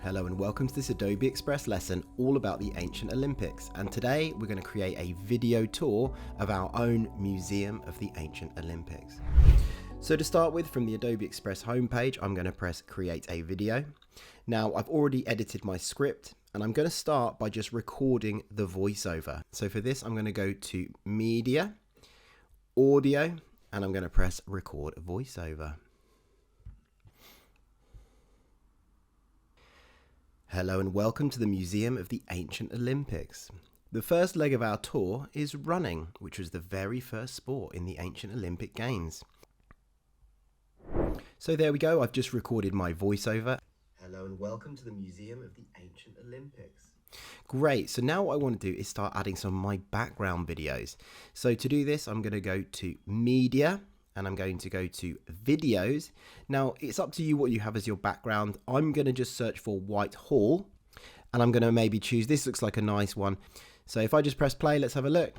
Hello and welcome to this Adobe Express lesson all about the ancient Olympics, and today we're going to create a video tour of our own Museum of the Ancient Olympics. So to start with, from the Adobe Express homepage, I'm going to press create a video. Now I've already edited my script and I'm going to start by just recording the voiceover. So for this I'm going to go to media, audio, and I'm going to press record voiceover. Hello and welcome to the Museum of the Ancient Olympics. The first leg of our tour is running, which was the very first sport in the ancient Olympic Games. So there we go, I've just recorded my voiceover. Hello and welcome to the Museum of the Ancient Olympics. Great, so now what I want to do is start adding some of my background videos. So to do this, I'm going to go to Media, and I'm going to go to Videos. Now, it's up to you what you have as your background. I'm going to just search for Whitehall, and I'm going to maybe choose, this looks like a nice one. So if I just press play, let's have a look.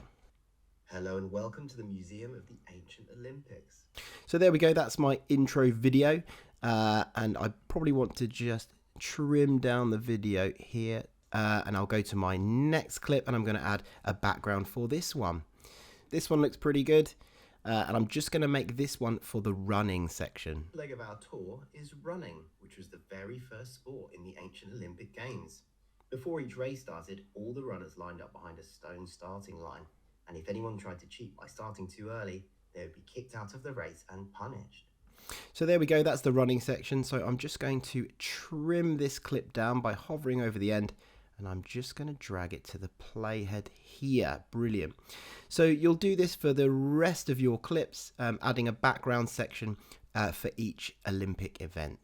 Hello and welcome to the Museum of the Ancient Olympics. So there we go, that's my intro video. And I probably want to just trim down the video here. And I'll go to my next clip, and I'm going to add a background for this one. This one looks pretty good. And I'm just going to make this one for the running section. The leg of our tour is running, which was the very first sport in the ancient Olympic Games. Before each race started, all the runners lined up behind a stone starting line. And if anyone tried to cheat by starting too early, they would be kicked out of the race and punished. So there we go, that's the running section. So I'm just going to trim this clip down by hovering over the end. And I'm just going to drag it to the playhead here. Brilliant. So you'll do this for the rest of your clips, adding a background section for each Olympic event.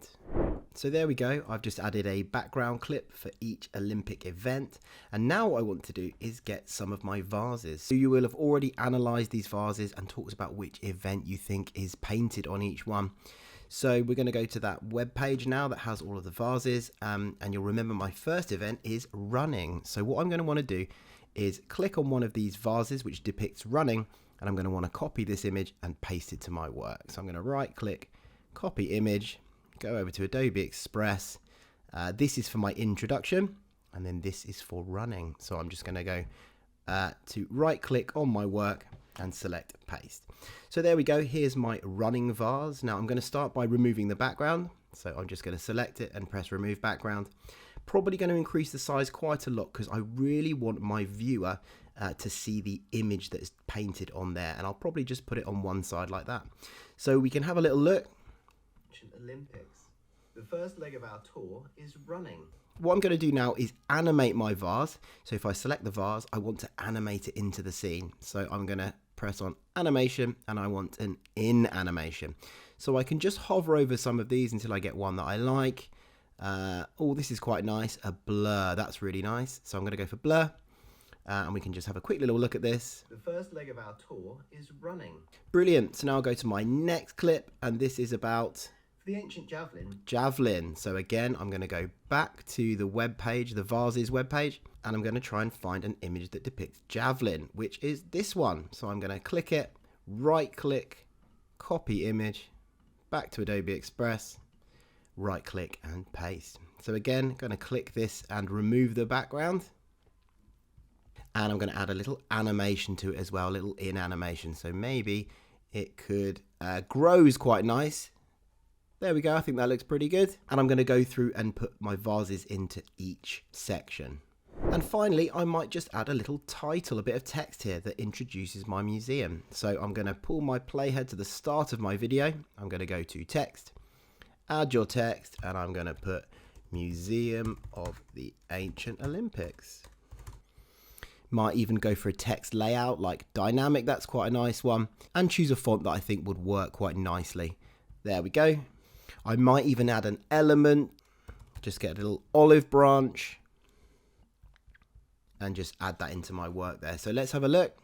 So there we go. I've just added a background clip for each Olympic event. And now what I want to do is get some of my vases. So you will have already analysed these vases and talked about which event you think is painted on each one. So we're going to go to that web page now that has all of the vases, and you'll remember my first event is running. So what I'm going to want to do is click on one of these vases which depicts running, and I'm going to want to copy this image and paste it to my work. So I'm going to right click, copy image, go over to Adobe Express. This is for my introduction, and then this is for running. So I'm just going to go to right click on my work and select paste. So there we go, here's my running vase. Now I'm going to start by removing the background. So I'm just going to select it and press remove background. Probably going to increase the size quite a lot because I really want my viewer to see the image that is painted on there, and I'll probably just put it on one side like that. So we can have a little look. Olympics. The first leg of our tour is running. What I'm going to do now is animate my vase. So if I select the vase, I want to animate it into the scene. So I'm going to press on animation, and I want an in animation. So I can just hover over some of these until I get one that I like. Oh, this is quite nice. A blur. That's really nice. So I'm going to go for blur. And we can just have a quick little look at this. The first leg of our tour is running. Brilliant. So now I'll go to my next clip, and this is about the ancient javelin. Javelin. So again, I'm going to go back to the web page, the Vases web page, and I'm going to try and find an image that depicts javelin, which is this one. So I'm going to click it, right click, copy image, back to Adobe Express, right click and paste. So again, I'm going to click this and remove the background. And I'm going to add a little animation to it as well, a little in animation. So maybe it could grows quite nice. There we go, I think that looks pretty good. And I'm going to go through and put my vases into each section. And finally, I might just add a little title, a bit of text here that introduces my museum. So I'm going to pull my playhead to the start of my video. I'm going to go to text, add your text, and I'm going to put Museum of the Ancient Olympics. Might even go for a text layout like dynamic, that's quite a nice one. And choose a font that I think would work quite nicely. There we go. I might even add an element, just get a little olive branch and just add that into my work there. So let's have a look.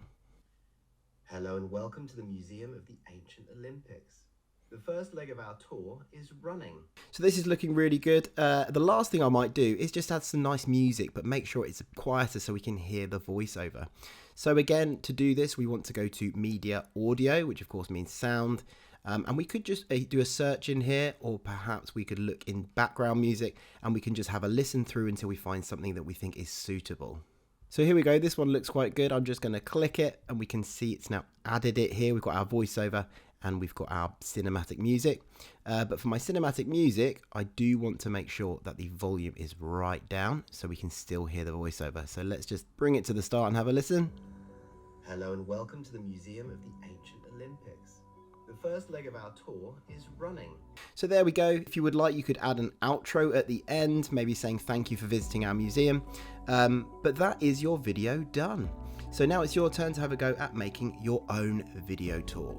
Hello and welcome to the Museum of the Ancient Olympics. The first leg of our tour is running. So this is looking really good. The last thing I might do is just add some nice music, but make sure it's quieter so we can hear the voiceover. So again, to do this, we want to go to Media Audio, which of course means sound. And we could just do a search in here, or perhaps we could look in background music and we can just have a listen through until we find something that we think is suitable. So here we go, this one looks quite good. I'm just going to click it and we can see it's now added it here. We've got our voiceover and we've got our cinematic music. But for my cinematic music, I do want to make sure that the volume is right down so we can still hear the voiceover. So let's just bring it to the start and have a listen. Hello and welcome to the Museum of the Ancient Olympics. The first leg of our tour is running. So there we go. If you would like, you could add an outro at the end, maybe saying thank you for visiting our museum. But that is your video done. So now it's your turn to have a go at making your own video tour.